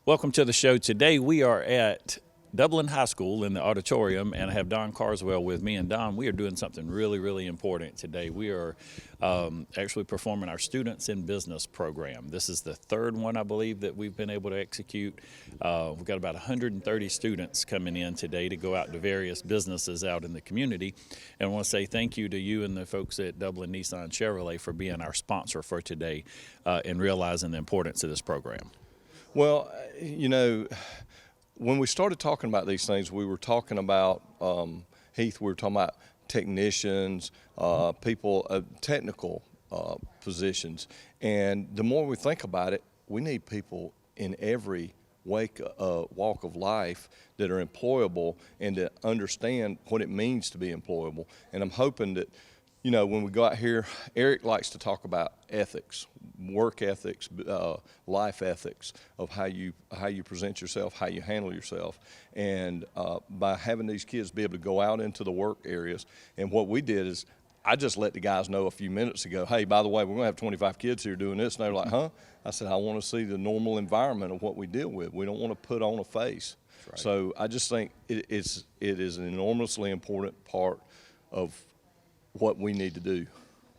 Welcome to the show. Today we are at Dublin High School in the auditorium, and I have Don Carswell with me. And Don, we are doing something really, really important today. We are actually performing our Students in Business program. This is the third one, I believe, that we've been able to execute. We've got about 130 students coming in today to go out to various businesses out in the community. And I want to say thank you to you and the folks at Dublin Nissan Chevrolet for being our sponsor for today and realizing the importance of this program. Well, you know, when we started talking about these things, we were talking about, Heath, we were talking about technicians, people, technical positions. And the more we think about it, we need people in every walk of life that are employable and that understand what it means to be employable. And I'm hoping that, you know, when we go out here, Eric likes to talk about ethics, work ethics, life ethics of how you present yourself, how you handle yourself. And by having these kids be able to go out into the work areas, and what we did is I just let the guys know a few minutes ago, hey, by the way, we're going to have 25 kids here doing this. And they were like, huh? I said, I want to see the normal environment of what we deal with. We don't want to put on a face. Right. So I just think it is an enormously important part of what we need to do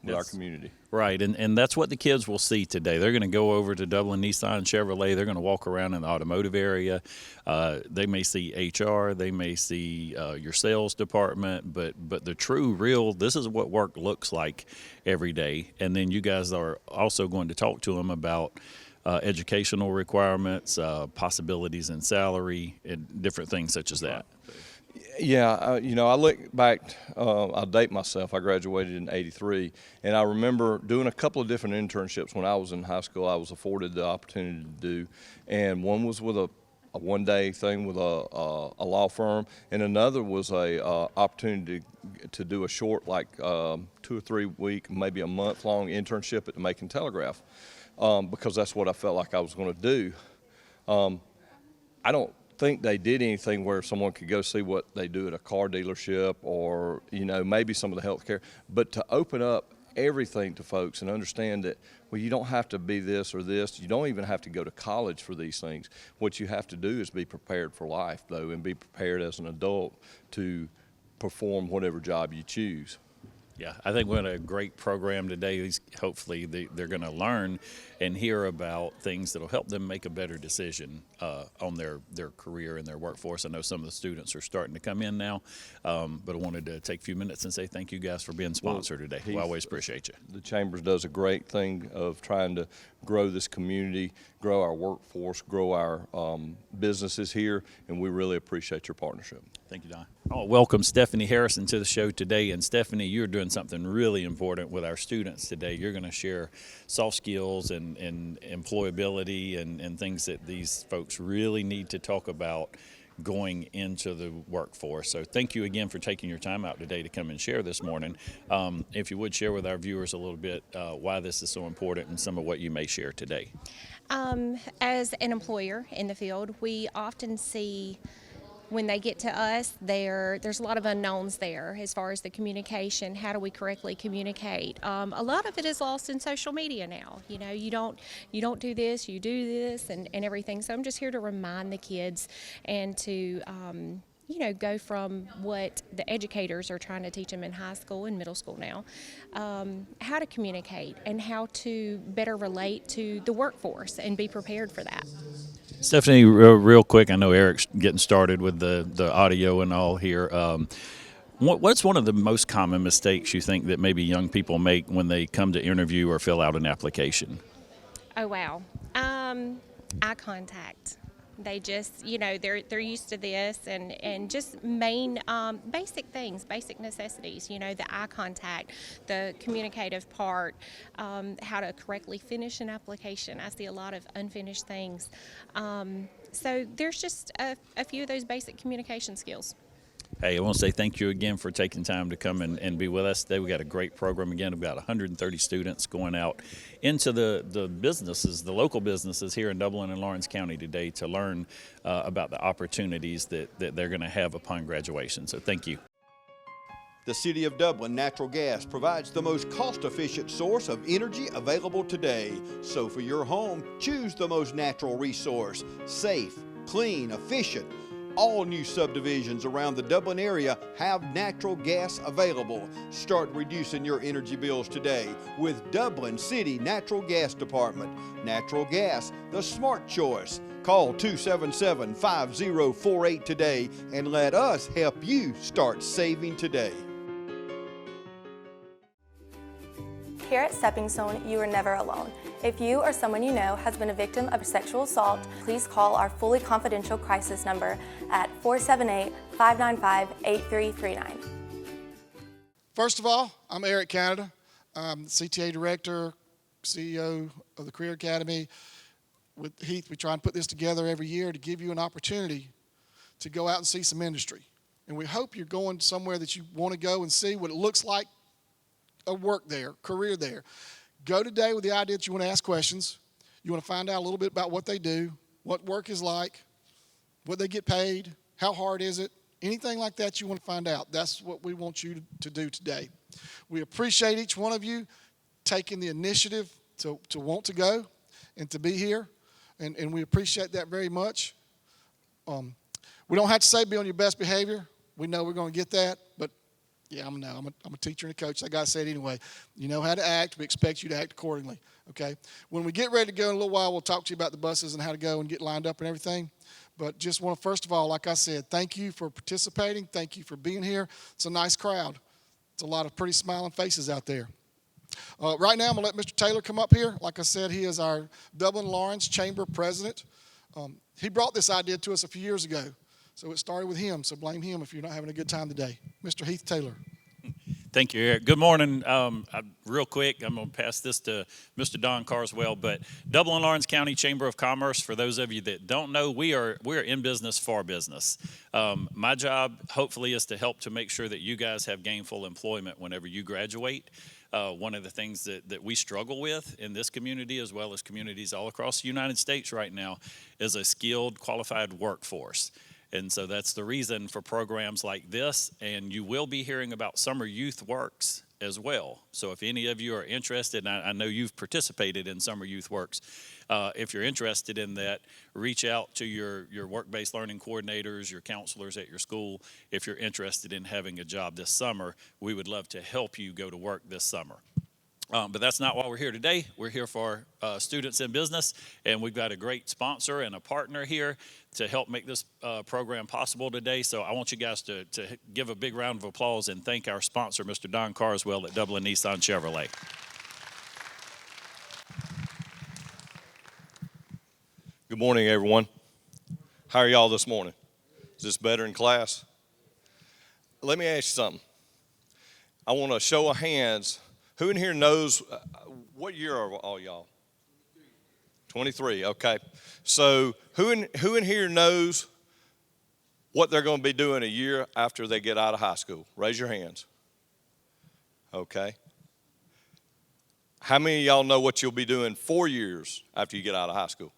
with our community. Right, and that's what the kids will see today. They're going to go over to Dublin Nissan Chevrolet. They're going to walk around in the automotive area. They may see HR. They may see your sales department. But the true, real, this is what work looks like every day. And then you guys are also going to talk to them about educational requirements, possibilities in salary, and different things such as that. Yeah, you know, I look back, I'll date myself, I graduated in '83, and I remember doing a couple of different internships when I was in high school. I was afforded the opportunity to do, and one was with a one-day thing with a law firm, and another was a opportunity to do a short, like 2 or 3 week, maybe a month-long internship at the Macon Telegraph, because that's what I felt like I was going to do. I don't think they did anything where someone could go see what they do at a car dealership or, you know, maybe some of the healthcare, but to open up everything to folks and understand that, well, you don't have to be this or this. You don't even have to go to college for these things. What you have to do is be prepared for life, though, and be prepared as an adult to perform whatever job you choose. Yeah, I think we had a great program today. Hopefully they're going to learn and hear about things that will help them make a better decision on their career and their workforce. I know some of the students are starting to come in now, but I wanted to take a few minutes and say thank you guys for being sponsored today. We always appreciate you. The Chambers does a great thing of trying to grow this community, grow our workforce, grow our businesses here, and we really appreciate your partnership. Thank you, Don. Oh, welcome Stephanie Harrison to the show today. And Stephanie, you're doing something really important with our students today. You're going to share soft skills and employability and things that these folks really need to talk about going into the workforce. So thank you again for taking your time out today to come and share this morning. If you would share with our viewers a little bit why this is so important and some of what you may share today. As an employer in the field, we often see when they get to us, there's a lot of unknowns there as far as the communication. How do we correctly communicate? A lot of it is lost in social media now. You know, you don't do this, you do this, and everything. So I'm just here to remind the kids and to you know, go from what the educators are trying to teach them in high school and middle school now, how to communicate and how to better relate to the workforce and be prepared for that. Stephanie, real quick, I know Eric's getting started with the audio and all here. What's one of the most common mistakes you think that maybe young people make when they come to interview or fill out an application? Oh, wow. Eye contact. They just, you know, they're used to this and just main basic things, basic necessities, you know, the eye contact, the communicative part, how to correctly finish an application. I see a lot of unfinished things. So there's just a few of those basic communication skills. Hey, I want to say thank you again for taking time to come and be with us today. We got a great program again. We've got 130 students going out into the businesses, the local businesses here in Dublin and Lawrence County today to learn about the opportunities that they're going to have upon graduation. So thank you. The City of Dublin Natural Gas provides the most cost-efficient source of energy available today. So for your home, choose the most natural resource. Safe, clean, efficient. All new subdivisions around the Dublin area have natural gas available. Start reducing your energy bills today with Dublin City Natural Gas Department. Natural gas, the smart choice. Call 277-5048 today and let us help you start saving today. Here at Stepping Stone, you are never alone. If you or someone you know has been a victim of sexual assault, please call our fully confidential crisis number at 478-595-8339. First of all, I'm Eric Canada. I'm the CTA Director, CEO of the Career Academy. With Heath, we try and put this together every year to give you an opportunity to go out and see some industry. And we hope you're going somewhere that you want to go and see what it looks like, a work there, career there. Go today with the idea that you want to ask questions. You want to find out a little bit about what they do, what work is like, what they get paid, how hard is it, anything like that you want to find out. That's what we want you to do today. We appreciate each one of you taking the initiative to want to go and to be here, and we appreciate that very much. We don't have to say be on your best behavior. We know we're going to get that, but yeah, I'm a teacher and a coach. So I got to say it anyway. You know how to act. We expect you to act accordingly, okay? When we get ready to go in a little while, we'll talk to you about the buses and how to go and get lined up and everything. But just want to, first of all, like I said, thank you for participating. Thank you for being here. It's a nice crowd. It's a lot of pretty smiling faces out there. Right now, I'm going to let Mr. Taylor come up here. Like I said, he is our Dublin Lawrence Chamber President. He brought this idea to us a few years ago. So it started with him, so blame him if you're not having a good time today. Mr. Heath Taylor. Thank you, Eric. Good morning. Real quick, I'm going to pass this to Mr. Don Carswell, but Dublin Lawrence County Chamber of Commerce, for those of you that don't know, we are in business for business. My job, hopefully, is to help to make sure that you guys have gainful employment whenever you graduate. One of the things that we struggle with in this community, as well as communities all across the United States right now, is a skilled, qualified workforce. And so that's the reason for programs like this, and you will be hearing about Summer Youth Works as well. So if any of you are interested, and I know you've participated in Summer Youth Works, if you're interested in that, reach out to your work-based learning coordinators, your counselors at your school. If you're interested in having a job this summer, we would love to help you go to work this summer. But that's not why we're here today. We're here for students in business, and we've got a great sponsor and a partner here to help make this program possible today. So I want you guys to give a big round of applause and thank our sponsor, Mr. Don Carswell at Dublin Nissan Chevrolet. Good morning, everyone. How are y'all this morning? Is this better in class? Let me ask you something. I want a show of hands. Who in here knows, what year are all y'all? 23, okay. So who in here knows what they're going to be doing a year after they get out of high school? Raise your hands. Okay. How many of y'all know what you'll be doing 4 years after you get out of high school?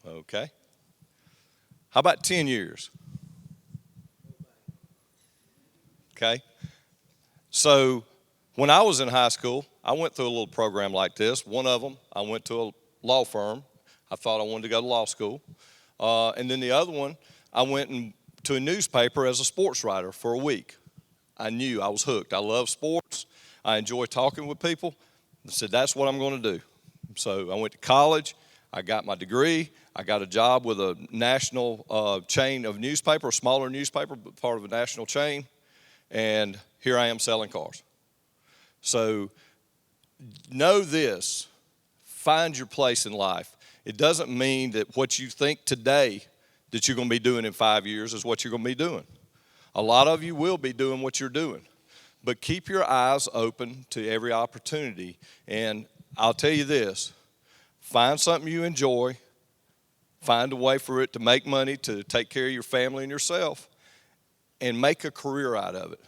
Okay. How about 10 years? Okay. So when I was in high school, I went through a little program like this. One of them, I went to a law firm. I thought I wanted to go to law school. And then the other one, I went to a newspaper as a sports writer for a week. I knew I was hooked. I love sports. I enjoy talking with people. I said, that's what I'm going to do. So I went to college. I got my degree. I got a job with a national chain of newspaper, a smaller newspaper, but part of a national chain. And here I am selling cars. So know this, find your place in life. It doesn't mean that what you think today that you're going to be doing in 5 years is what you're going to be doing. A lot of you will be doing what you're doing. But keep your eyes open to every opportunity. And I'll tell you this, find something you enjoy, find a way for it to make money, to take care of your family and yourself, and make a career out of it.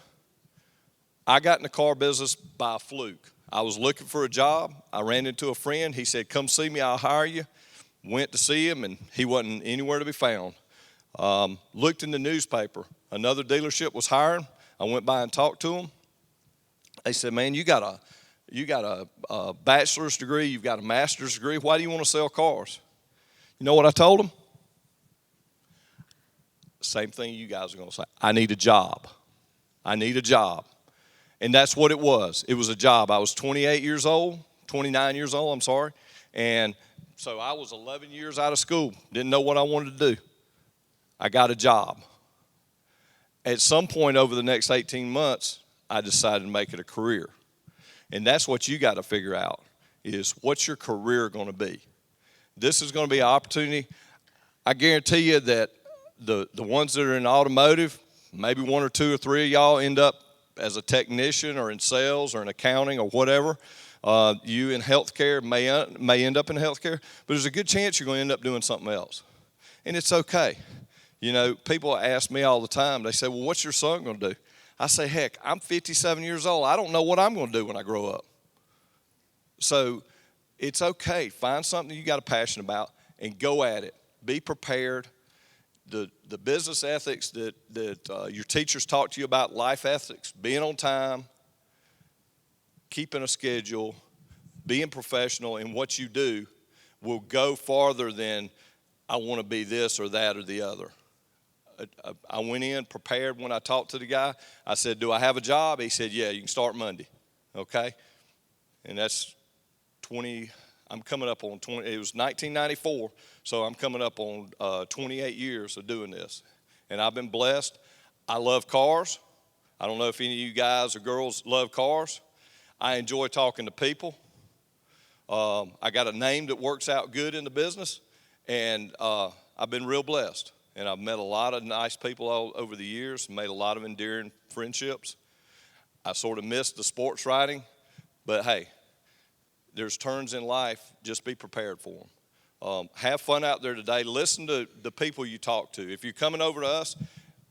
I got in the car business by a fluke. I was looking for a job. I ran into a friend. He said, come see me, I'll hire you. Went to see him, and he wasn't anywhere to be found. Looked in the newspaper. Another dealership was hiring. I went by and talked to them. They said, man, you got a bachelor's degree, you've got a master's degree. Why do you want to sell cars? You know what I told them? Same thing you guys are going to say. I need a job. I need a job. And that's what it was. It was a job. I was 29 years old, I'm sorry. And so I was 11 years out of school. Didn't know what I wanted to do. I got a job. At some point over the next 18 months, I decided to make it a career. And that's what you got to figure out is what's your career going to be? This is going to be an opportunity. I guarantee you that the ones that are in automotive, maybe one or two or three of y'all end up as a technician or in sales or in accounting or whatever. You in healthcare may end up in healthcare, but there's a good chance you're going to end up doing something else. And it's okay. You know, people ask me all the time, they say, well, what's your son going to do? I say, heck, I'm 57 years old. I don't know what I'm going to do when I grow up. So it's okay. Find something you got a passion about and go at it. Be prepared. The business ethics that your teachers talk to you about, life ethics, being on time, keeping a schedule, being professional in what you do will go farther than I want to be this or that or the other. I went in prepared when I talked to the guy. I said, do I have a job? He said, yeah, you can start Monday. Okay? And that's I'm coming up on 20, it was 1994, so I'm coming up on 28 years of doing this. And I've been blessed. I love cars. I don't know if any of you guys or girls love cars. I enjoy talking to people. I got a name that works out good in the business, and I've been real blessed. And I've met a lot of nice people all over the years, made a lot of endearing friendships. I sort of missed the sports writing, but hey, there's turns in life. Just be prepared for them. Have fun out there today. Listen to the people you talk to. If you're coming over to us,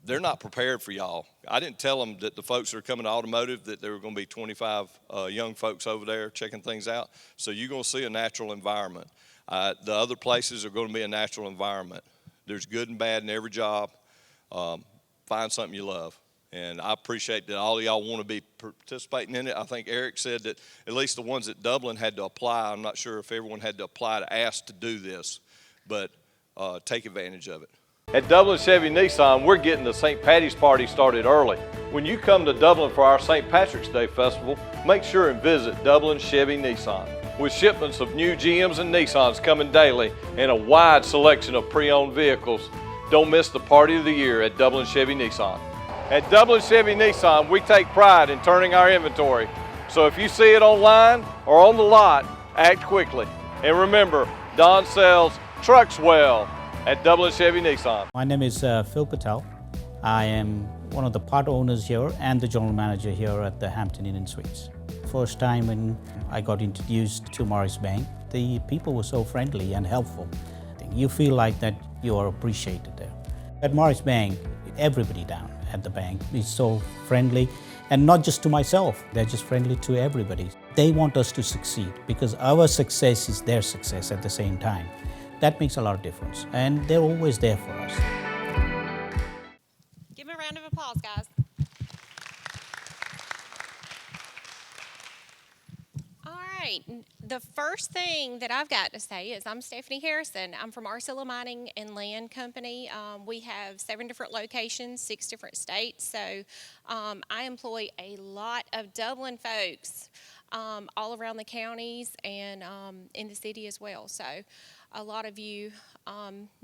they're not prepared for y'all. I didn't tell them that the folks that are coming to automotive that there were going to be 25 young folks over there checking things out. So you're going to see a natural environment. The other places are going to be a natural environment. There's good and bad in every job. Find something you love. And I appreciate that all of y'all want to be participating in it. I think Eric said that at least the ones at Dublin had to apply. I'm not sure if everyone had to apply to ask to do this, but take advantage of it. At Dublin Chevy Nissan, we're getting the St. Patty's Party started early. When you come to Dublin for our St. Patrick's Day Festival, make sure and visit Dublin Chevy Nissan. With shipments of new GMs and Nissans coming daily and a wide selection of pre-owned vehicles, don't miss the party of the year at Dublin Chevy Nissan. At Dublin Chevy Nissan, we take pride in turning our inventory. So if you see it online or on the lot, act quickly. And remember, Don sells trucks well at Dublin Chevy Nissan. My name is Phil Patel. I am one of the part owners here and the general manager here at the Hampton Inn & Suites. First time when I got introduced to Morris Bank, the people were so friendly and helpful. You feel like that you are appreciated there. At Morris Bank, everybody down at the bank is so friendly, and not just to myself, they're just friendly to everybody. They want us to succeed because our success is their success at the same time. That makes a lot of difference, and they're always there for us. Give them a round of applause, guys. All right, the first thing that I've got to say is I'm Stephanie Harrison. I'm from Arcilla Mining and Land Company. We have 7 different locations, 6 different states, so I employ a lot of Dublin folks all around the counties and in the city as well. So a lot of you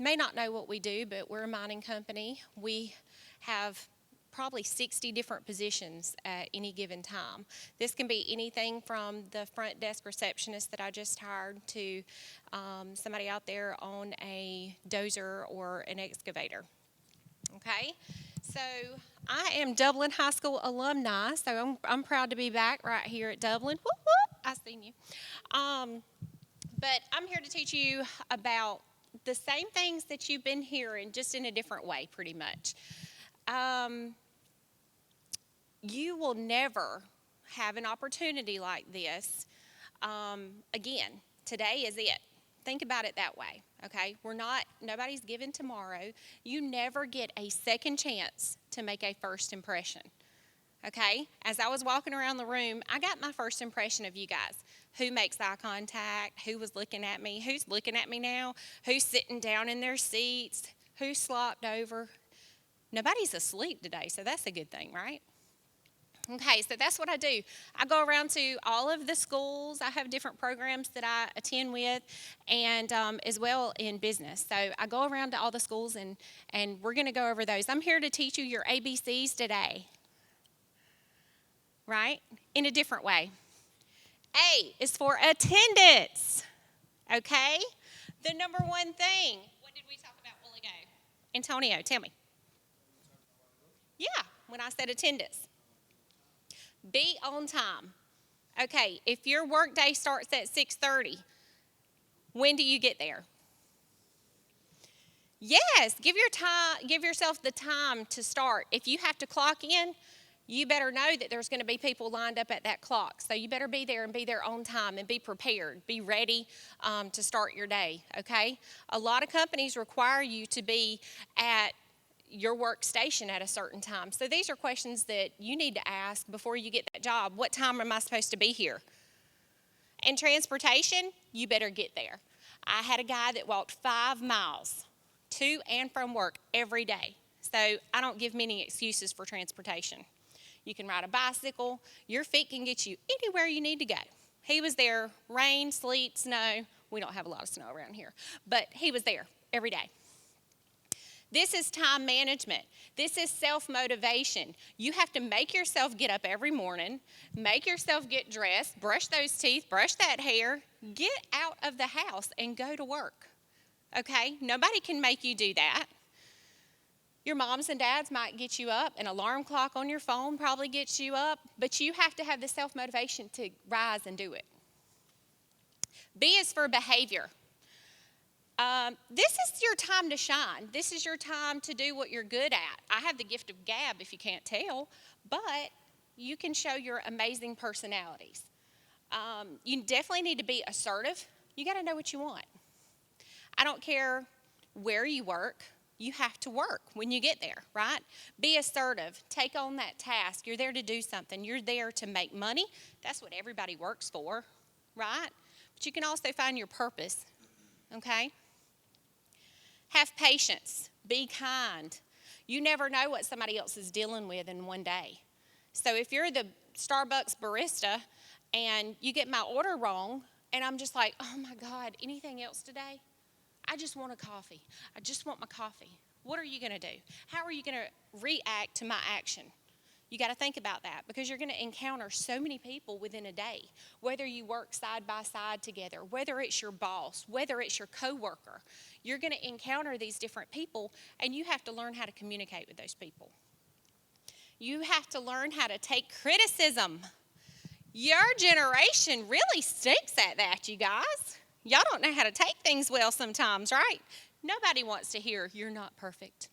may not know what we do, but we're a mining company. We have probably 60 different positions at any given time. This can be anything from the front desk receptionist that I just hired to somebody out there on a dozer or an excavator. Okay, so I am Dublin High School alumni, so I'm proud to be back right here at Dublin. Whoop, whoop, I seen you. But I'm here to teach you about the same things that you've been hearing, just in a different way, pretty much. You will never have an opportunity like this again. Today is it. Think about it that way, okay? Nobody's given tomorrow. You never get a second chance to make a first impression, okay? As I was walking around the room, I got my first impression of you guys. Who makes eye contact? Who was looking at me? Who's looking at me now? Who's sitting down in their seats? Who slopped over? Nobody's asleep today, so that's a good thing, right? Okay, so that's what I do. I go around to all of the schools. I have different programs that I attend with, and as well in business. So I go around to all the schools, and we're going to go over those. I'm here to teach you your ABCs today, right? In a different way. A is for attendance, okay? The number one thing. What did we talk about a while ago? Antonio, tell me. Yeah, when I said attendance. Be on time. Okay, if your work day starts at 6:30, when do you get there? Yes, give yourself the time to start. If you have to clock in, you better know that there's going to be people lined up at that clock. So you better be there and be there on time and be prepared. Be ready to start your day, okay? A lot of companies require you to be at your workstation at a certain time. So these are questions that you need to ask before you get that job. What time am I supposed to be here? And transportation, you better get there. I had a guy that walked 5 miles to and from work every day. So I don't give many excuses for transportation. You can ride a bicycle. Your feet can get you anywhere you need to go. He was there, rain, sleet, snow. We don't have a lot of snow around here, but he was there every day. This is time management. This is self-motivation. You have to make yourself get up every morning, make yourself get dressed, brush those teeth, brush that hair, get out of the house and go to work, okay? Nobody can make you do that. Your moms and dads might get you up. An alarm clock on your phone probably gets you up, but you have to have the self-motivation to rise and do it. B is for behavior. This is your time to shine. This is your time to do what you're good at. I have the gift of gab, if you can't tell, but you can show your amazing personalities. You definitely need to be assertive. You got to know what you want. I don't care where you work. You have to work when you get there, right? Be assertive. Take on that task. You're there to do something. You're there to make money. That's what everybody works for, right? But you can also find your purpose, okay? Have patience. Be kind. You never know what somebody else is dealing with in one day. So if you're the Starbucks barista and you get my order wrong and I'm just like, oh my God, anything else today? I just want a coffee. I just want my coffee. What are you going to do? How are you going to react to my action? You got to think about that because you're going to encounter so many people within a day, whether you work side by side together, whether it's your boss, whether it's your coworker. You're going to encounter these different people, and you have to learn how to communicate with those people. You have to learn how to take criticism. Your generation really stinks at that, you guys. Y'all don't know how to take things well sometimes, right? Nobody wants to hear, you're not perfect.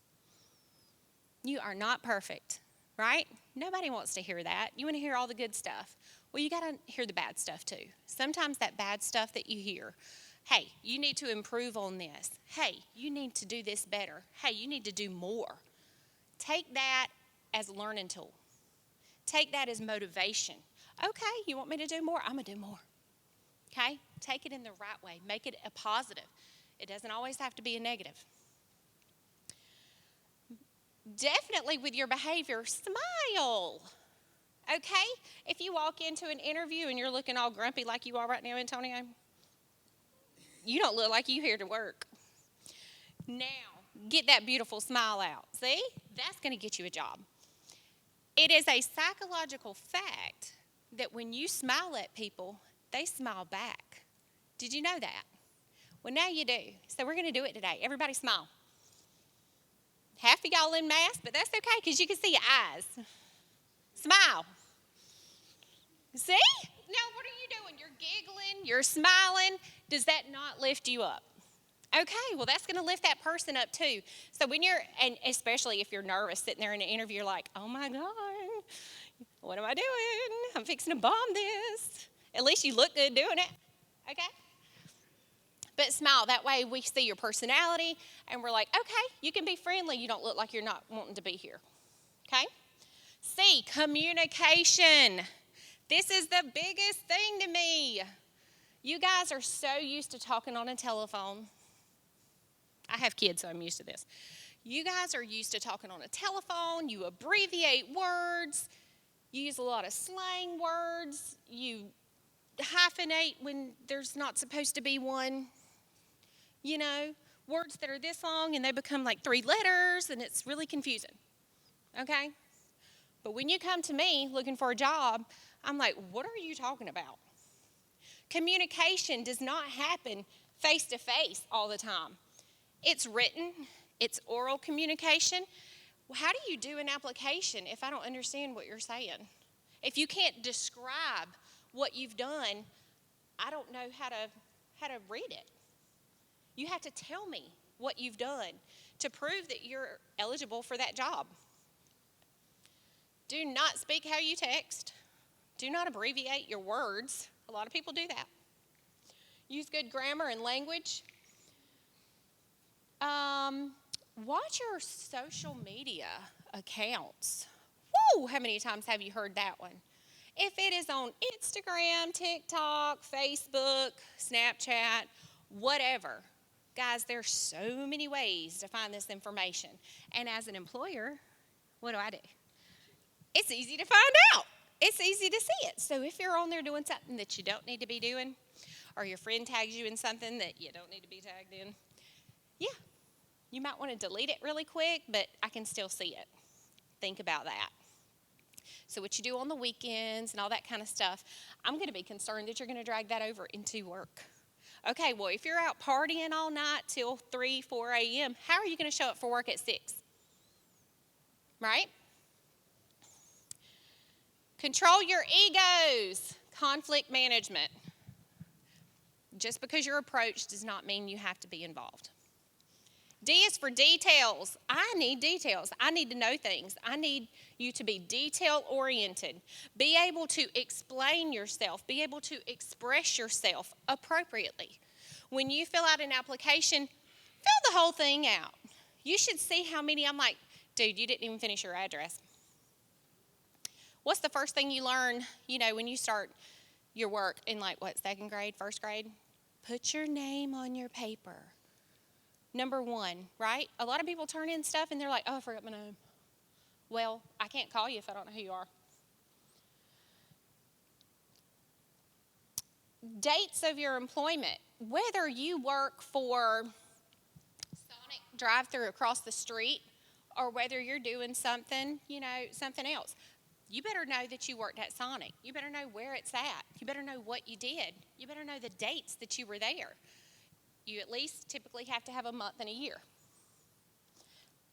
You are not perfect, right? Nobody wants to hear that. You want to hear all the good stuff. Well, you got to hear the bad stuff too. Sometimes that bad stuff that you hear, hey, you need to improve on this. Hey, you need to do this better. Hey, you need to do more. Take that as a learning tool. Take that as motivation. Okay, you want me to do more? I'm going to do more. Okay? Take it in the right way. Make it a positive. It doesn't always have to be a negative. Definitely with your behavior, smile. Okay? If you walk into an interview and you're looking all grumpy like you are right now, Antonio, you don't look like you here to work. Now, get that beautiful smile out. See? That's going to get you a job. It is a psychological fact that when you smile at people, they smile back. Did you know that? Well, now you do. So we're going to do it today. Everybody smile. Half of y'all in masks, but that's okay because you can see your eyes. Smile. See? Now, what are you doing? You're giggling, you're smiling. Does that not lift you up? Okay, well, that's going to lift that person up too. So when you're, and especially if you're nervous sitting there in an interview, you're like, oh my God, what am I doing? I'm fixing to bomb this. At least you look good doing it. Okay? but smile. That way we see your personality and we're like, okay, you can be friendly. You don't look like you're not wanting to be here. Okay? C, communication. This is the biggest thing to me. You guys are so used to talking on a telephone. I have kids, so I'm used to this. You guys are used to talking on a telephone. You abbreviate words. You use a lot of slang words. You hyphenate when there's not supposed to be one. You know, words that are this long and they become like 3 letters and it's really confusing. Okay? But when you come to me looking for a job, I'm like, what are you talking about? Communication does not happen face to face all the time. It's written, it's oral communication. How do you do an application if I don't understand what you're saying? If you can't describe what you've done, I don't know how to read it. You have to tell me what you've done to prove that you're eligible for that job. Do not speak how you text. Do not abbreviate your words. A lot of people do that. Use good grammar and language. Watch your social media accounts. Woo! How many times have you heard that one? If it is on Instagram, TikTok, Facebook, Snapchat, whatever. Guys, there's so many ways to find this information. And as an employer, what do? It's easy to find out. It's easy to see it. So if you're on there doing something that you don't need to be doing, or your friend tags you in something that you don't need to be tagged in, yeah, you might want to delete it really quick, but I can still see it. Think about that. So what you do on the weekends and all that kind of stuff, I'm going to be concerned that you're going to drag that over into work. Okay, well, if you're out partying all night till 3, 4 a.m., how are you going to show up for work at 6? Right? Control your egos. Conflict management. Just because you're approached does not mean you have to be involved. D is for details. I need details. I need to know things. I need you to be detail-oriented. Be able to explain yourself. Be able to express yourself appropriately. When you fill out an application, fill the whole thing out. You should see how many. I'm like, dude, you didn't even finish your address. What's the first thing you learn, when you start your work in second grade, first grade? Put your name on your paper. Number 1, right? A lot of people turn in stuff and they're like, oh, I forgot my name. Well, I can't call you if I don't know who you are. Dates of your employment. Whether you work for Sonic drive-thru across the street or whether you're doing something, something else. You better know that you worked at Sonic. You better know where it's at. You better know what you did. You better know the dates that you were there. You at least typically have to have a month and a year.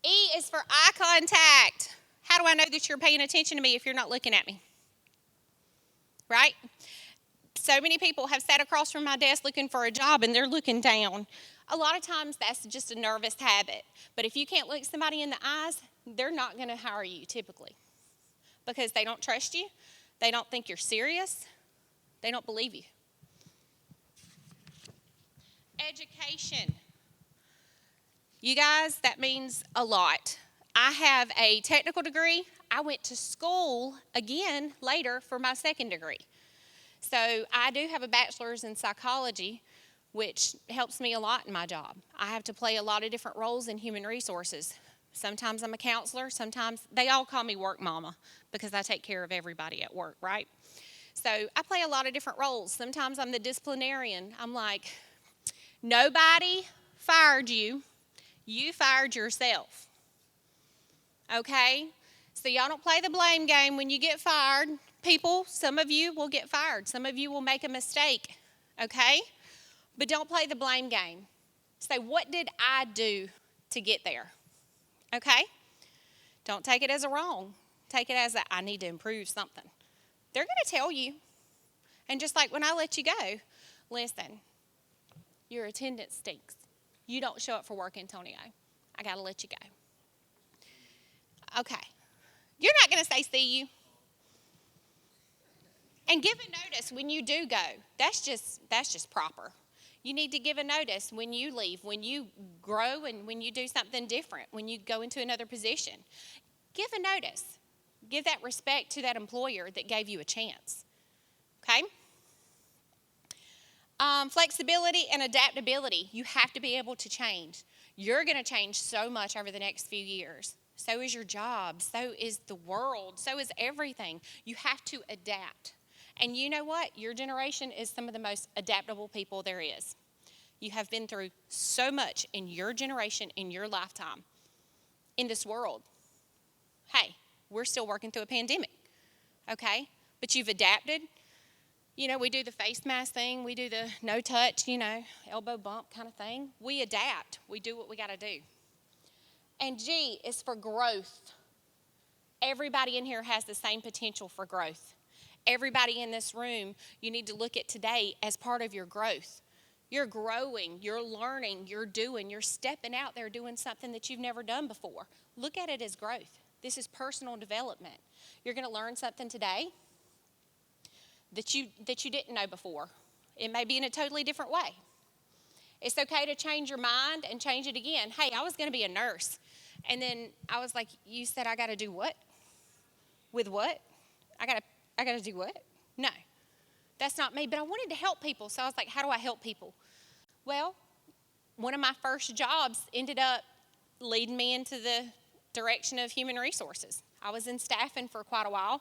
E is for eye contact. How do I know that you're paying attention to me if you're not looking at me? Right? So many people have sat across from my desk looking for a job and they're looking down. A lot of times that's just a nervous habit. But if you can't look somebody in the eyes, they're not going to hire you typically. Because they don't trust you. They don't think you're serious. They don't believe you. Education. You guys, that means a lot. I have a technical degree. I went to school again later for my second degree. So I do have a bachelor's in psychology, which helps me a lot in my job. I have to play a lot of different roles in human resources. Sometimes I'm a counselor. Sometimes they all call me work mama because I take care of everybody at work, right? So I play a lot of different roles. Sometimes I'm the disciplinarian. I'm like, nobody fired you. You fired yourself. Okay? So y'all don't play the blame game when you get fired. People, some of you will get fired. Some of you will make a mistake. Okay? But don't play the blame game. Say, what did I do to get there? Okay? Don't take it as a wrong. Take it as I need to improve something. They're going to tell you. And just like when I let you go, listen, your attendance stinks. You don't show up for work, Antonio. I got to let you go. Okay. You're not going to say see you. And give a notice when you do go. That's just proper. You need to give a notice when you leave, when you grow, and when you do something different, when you go into another position. Give a notice. Give that respect to that employer that gave you a chance. Okay? Flexibility and adaptability. You have to be able to change. You're going to change so much over the next few years. So is your job. So is the world. So is everything. You have to adapt. And you know what? Your generation is some of the most adaptable people there is. You have been through so much in your generation, in your lifetime, in this world. Hey, we're still working through a pandemic, okay? But you've adapted. You know, we do the face mask thing. We do the no touch, elbow bump kind of thing. We adapt. We do what we got to do. And G is for growth. Everybody in here has the same potential for growth. Everybody in this room, you need to look at today as part of your growth. You're growing, you're learning, you're doing, you're stepping out there doing something that you've never done before. Look at it as growth. This is personal development. You're going to learn something today that you didn't know before. It may be in a totally different way. It's okay to change your mind and change it again. Hey, I was going to be a nurse. And then I was like, you said I got to do what? With what? I got to do what? No, that's not me. But I wanted to help people. So I was like, how do I help people? Well, one of my first jobs ended up leading me into the direction of human resources. I was in staffing for quite a while,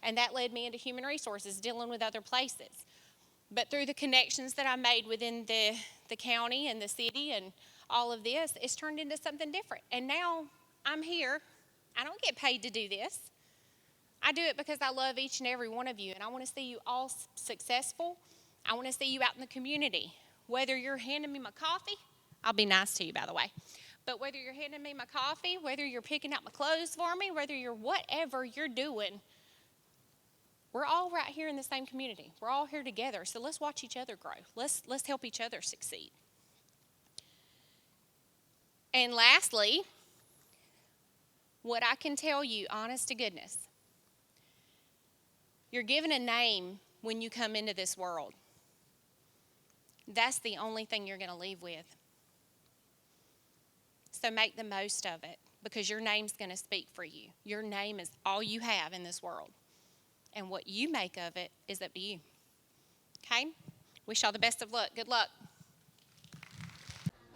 and that led me into human resources, dealing with other places. But through the connections that I made within the county and the city and all of this, it's turned into something different. And now I'm here. I don't get paid to do this. I do it because I love each and every one of you, and I want to see you all successful. I want to see you out in the community. Whether you're handing me my coffee, I'll be nice to you, by the way. But whether you're handing me my coffee, whether you're picking out my clothes for me, whether you're whatever you're doing, we're all right here in the same community. We're all here together, so let's watch each other grow. Let's help each other succeed. And lastly, what I can tell you, honest to goodness, you're given a name when you come into this world. That's the only thing you're going to leave with. So make the most of it, because your name's going to speak for you. Your name is all you have in this world. And what you make of it is up to you. Okay? Wish y'all the best of luck. Good luck.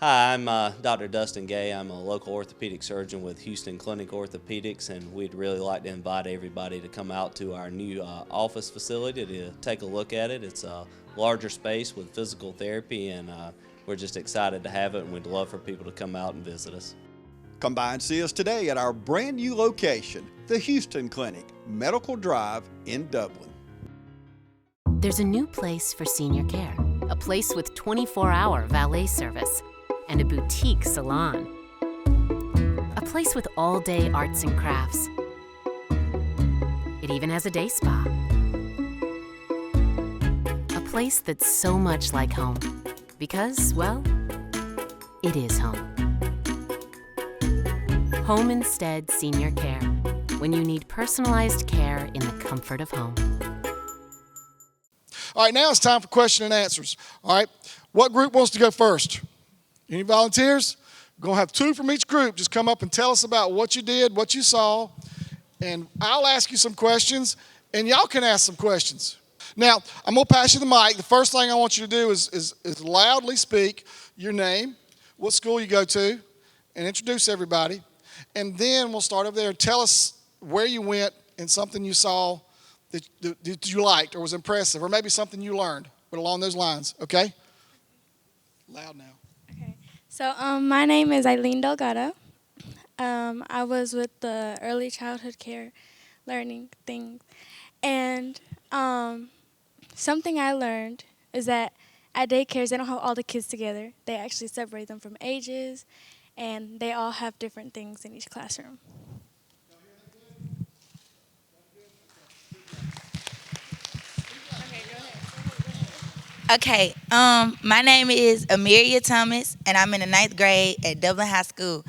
Hi, I'm Dr. Dustin Gay. I'm a local orthopedic surgeon with Houston Clinic Orthopedics, and we'd really like to invite everybody to come out to our new office facility to take a look at it. It's a larger space with physical therapy, and we're just excited to have it, and we'd love for people to come out and visit us. Come by and see us today at our brand new location, the Houston Clinic, Medical Drive in Dublin. There's a new place for senior care, a place with 24-hour valet service and a boutique salon, a place with all-day arts and crafts. It even has a day spa, a place that's so much like home because, well, it is home. Home Instead Senior Care, when you need personalized care in the comfort of home. All right, now it's time for question and answers. All right, what group wants to go first? Any volunteers? We're going to have two from each group. Just come up and tell us about what you did, what you saw, and I'll ask you some questions, and y'all can ask some questions. Now, I'm going to pass you the mic. The first thing I want you to do is loudly speak your name, what school you go to, and introduce everybody. And then we'll start over there. Tell us where you went and something you saw that you liked or was impressive, or maybe something you learned, but along those lines, okay? Loud now. Okay. So my name is Eileen Delgado. I was with the early childhood care learning thing. And something I learned is that at daycares, they don't have all the kids together. They actually separate them from ages, and they all have different things in each classroom. Okay, my name is Amelia Thomas, and I'm in the 9th grade at Dublin High School.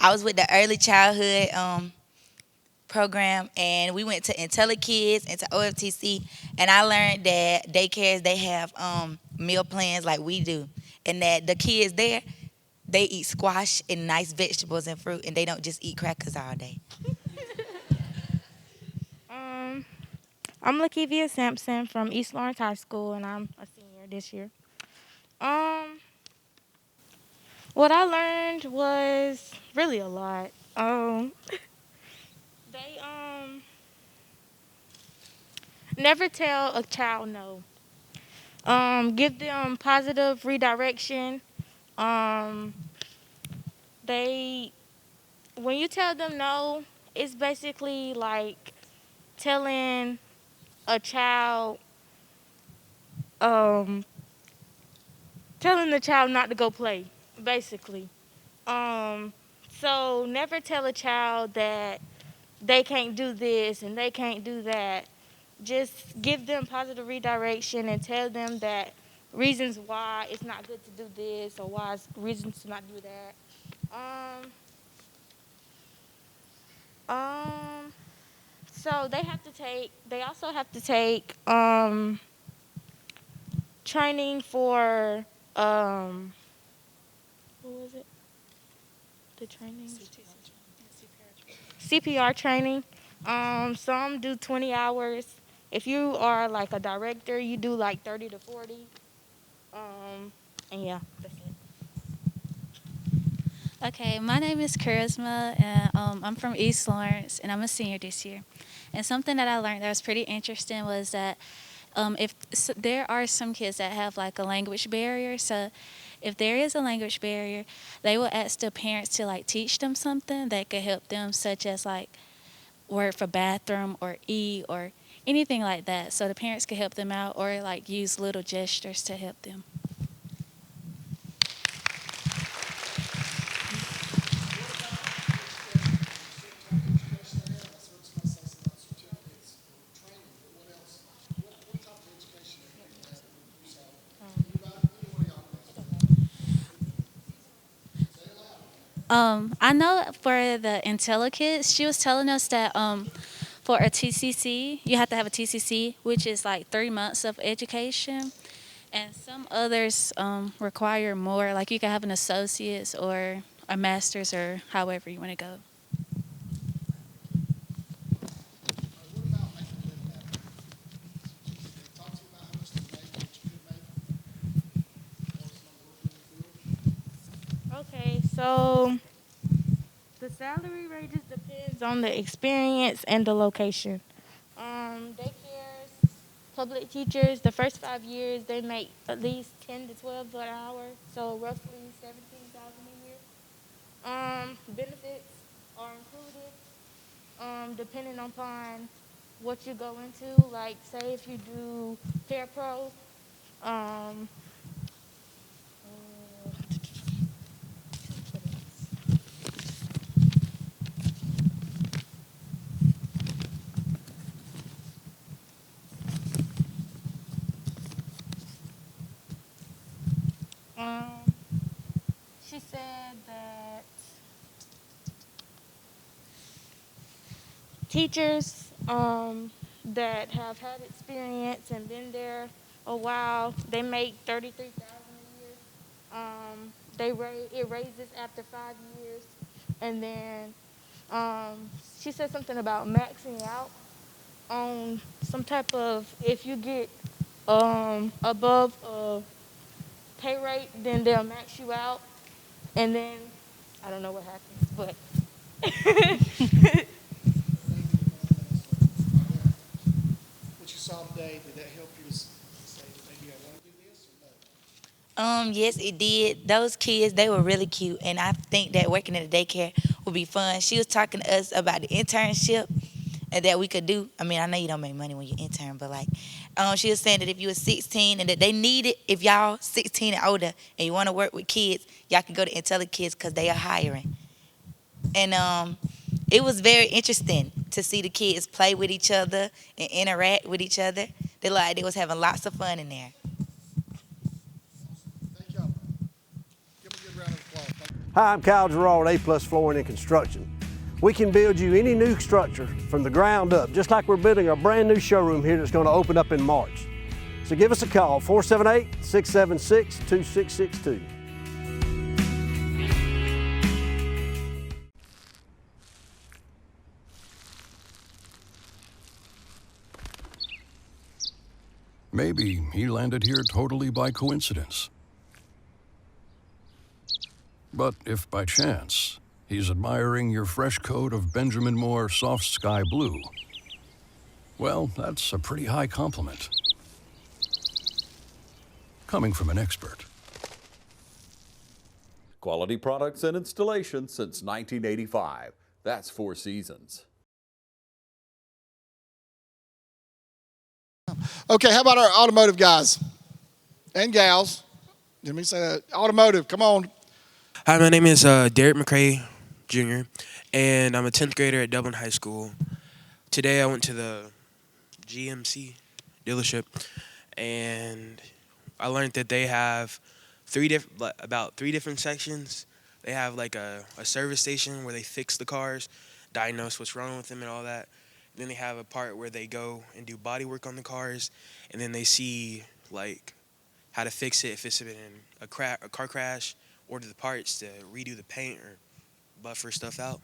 I was with the early childhood program, and we went to IntelliKids and to OFTC, and I learned that daycares, they have meal plans like we do. and that the kids there, they eat squash and nice vegetables and fruit, and they don't just eat crackers all day. I'm Lakivia Sampson from East Lawrence High School, and I'm a senior this year. What I learned was really a lot. They never tell a child no. Give them positive redirection. They when you tell them no, it's basically like telling a child telling the child not to go play, basically. So never tell a child that they can't do this and they can't do that. Just give them positive redirection and tell them that reasons why it's not good to do this or why it's reasons to not do that. So they also have to take training for what was it? The training? CPR training. Some do 20 hours. If you are like a director, you do like 30 to 40. And yeah, that's it. Okay, my name is Charisma, and I'm from East Lawrence, and I'm a senior this year. And something that I learned that was pretty interesting was that there are some kids that have like a language barrier. So if there is a language barrier, they will ask the parents to like teach them something that could help them, such as like word for bathroom or E or anything like that. So the parents could help them out or like use little gestures to help them. I know for the IntelliKids, she was telling us that for a TCC, you have to have a TCC, which is like 3 months of education. And some others require more, like you can have an associate's or a master's or however you want to go. Okay, so the salary ranges depends on the experience and the location. Daycares, public teachers, the first 5 years they make at least 10 to 12 an hour, so roughly 17,000 a year. Benefits are included, depending upon what you go into. Like, say if you do Parapro, she said that teachers that have had experience and been there a while, they make $33,000 a year. It raises after 5 years, and then she said something about maxing out on some type of, if you get above a pay rate, then they'll max you out, and then I don't know what happens, but What you saw today, did that help you to say that maybe I want to do this or no? Yes, it did. Those kids, they were really cute, and I think that working at a daycare would be fun. She was talking to us about the internship and that we could do. I mean, I know you don't make money when you intern, but like, she was saying that if you were 16 and that they need it, if y'all 16 and older and you want to work with kids, y'all can go to IntelliKids because they are hiring. And it was very interesting to see the kids play with each other and interact with each other. They looked like they was having lots of fun in there. Thank y'all. Give them a good round of applause. Thank you. Hi, I'm Kyle Gerard, A+ Flooring and Construction. We can build you any new structure from the ground up, just like we're building a brand new showroom here that's going to open up in March. So give us a call, 478-676-2662. Maybe he landed here totally by coincidence. But if by chance he's admiring your fresh coat of Benjamin Moore soft sky blue, well, that's a pretty high compliment. Coming from an expert. Quality products and installation since 1985. That's Four Seasons. Okay, how about our automotive guys and gals? Let me say that. Automotive, come on. Hi, my name is Derek McCrae Jr., and I'm a 10th grader at Dublin High School. Today I went to the GMC dealership, and I learned that they have about three different sections. They have like a service station where they fix the cars, diagnose what's wrong with them and all that. Then they have a part where they go and do body work on the cars, and then they see like how to fix it if it's been in a car crash, order the parts to redo the paint or buffer stuff out.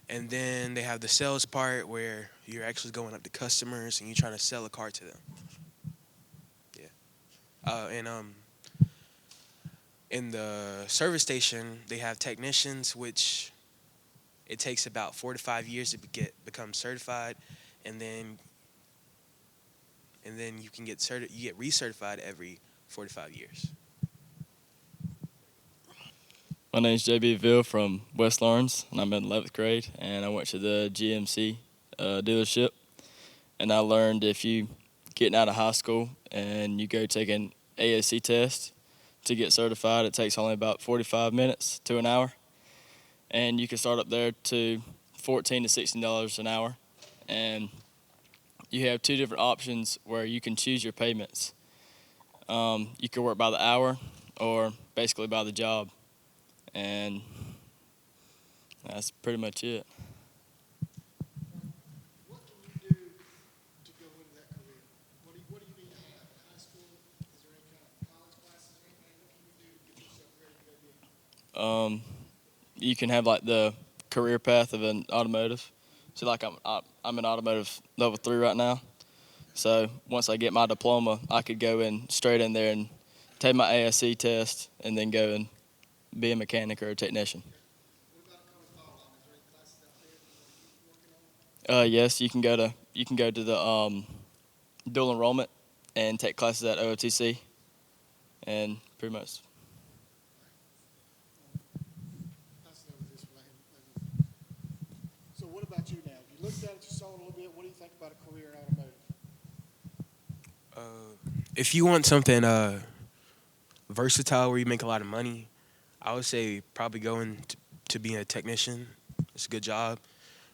And then they have the sales part where you're actually going up to customers and you're trying to sell a car to them. Yeah. In the service station, they have technicians, which it takes about 4 to 5 years to become certified, and then you can get recertified every 4 to 5 years. My name is JB Ville from West Lawrence, and I'm in 11th grade, and I went to the GMC dealership, and I learned if you getting out of high school and you go take an ASC test to get certified, it takes only about 45 minutes to an hour, and you can start up there to $14 to $16 an hour, and you have two different options where you can choose your payments. You can work by the hour or basically by the job, and that's pretty much it. What can you do to go into that career? What do you need to have in high school? Is there any kind of college classes or anything? What can you do to get yourself ready to go get it? You can have like the career path of an automotive. So like I'm in automotive level 3 right now. So once I get my diploma, I could go in straight in there and take my ASC test and then go and be a mechanic or a technician. What about coming fall line? Is there any classes out there that you're working on? Yes, you can go to the dual enrollment and take classes at OOTC, and pretty much. So what about you now? You looked at it, you saw it a little bit. What do you think about a career in automotive? If you want something versatile where you make a lot of money, I would say probably going to being a technician. It's a good job,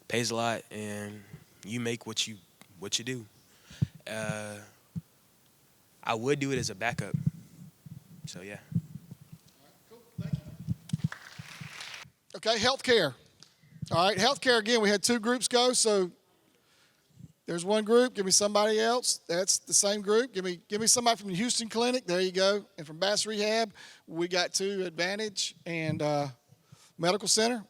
pays a lot, and you make what you do. I would do it as a backup. So yeah. All right, cool. Thank you. Okay, healthcare. All right, healthcare again. We had two groups go, so there's one group. Give me somebody else. That's the same group. Give me somebody from the Houston Clinic. There you go. And from Bass Rehab, we got two Advantage and Medical Center.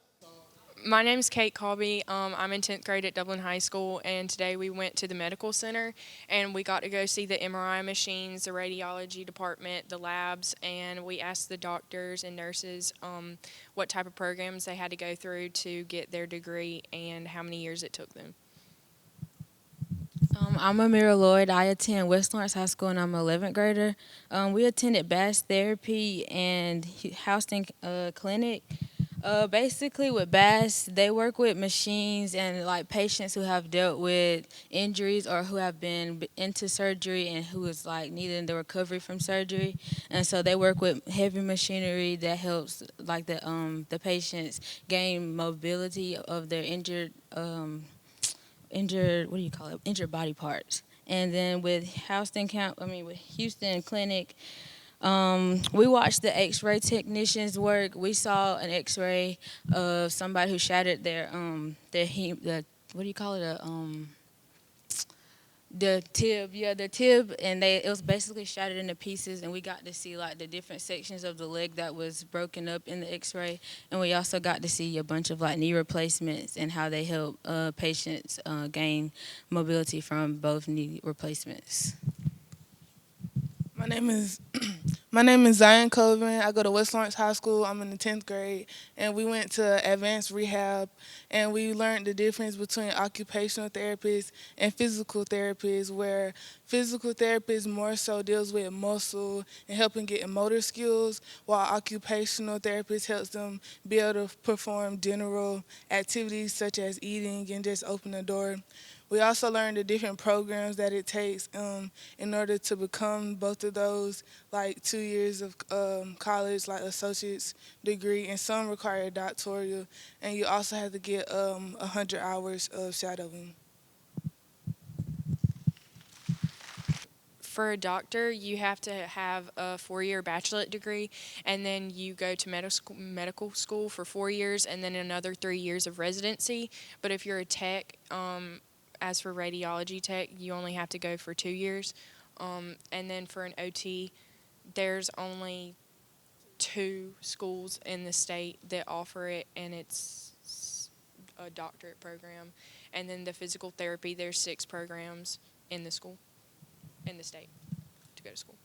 My name's Kate Colby. I'm in 10th grade at Dublin High School, and today we went to the medical center, and we got to go see the MRI machines, the radiology department, the labs, and we asked the doctors and nurses what type of programs they had to go through to get their degree and how many years it took them. I'm Amira Lloyd. I attend West Lawrence High School, and I'm an 11th grader. We attended Bass Therapy and Houston Clinic. Basically with Bass, they work with machines and like patients who have dealt with injuries or who have been into surgery and who is like needing the recovery from surgery. And so they work with heavy machinery that helps like the patients gain mobility of their injured body parts. And then with Houston Clinic, we watched the X-ray technicians work. We saw an X-ray of somebody who shattered their the tib, and it was basically shattered into pieces, and we got to see like the different sections of the leg that was broken up in the x-ray, and we also got to see a bunch of like knee replacements and how they help patients gain mobility from both knee replacements. My name is my name is Zion Colvin. I go to West Lawrence High School. I'm in the 10th grade, and we went to advanced rehab, and we learned the difference between occupational therapists and physical therapists, where physical therapists more so deals with muscle and helping get motor skills, while occupational therapists helps them be able to perform general activities such as eating and just open the door. We also learned the different programs that it takes in order to become both of those, like 2 years of college, like associate's degree, and some require a doctoral, and you also have to get 100 hours of shadowing. For a doctor, you have to have a 4-year bachelorate degree, and then you go to medical school for 4 years, and then another 3 years of residency. But if you're a tech, as for radiology tech, you only have to go for 2 years. And then for an OT, there's only 2 schools in the state that offer it, and it's a doctorate program. And then the physical therapy, there's 6 programs in the school, in the state, to go to school.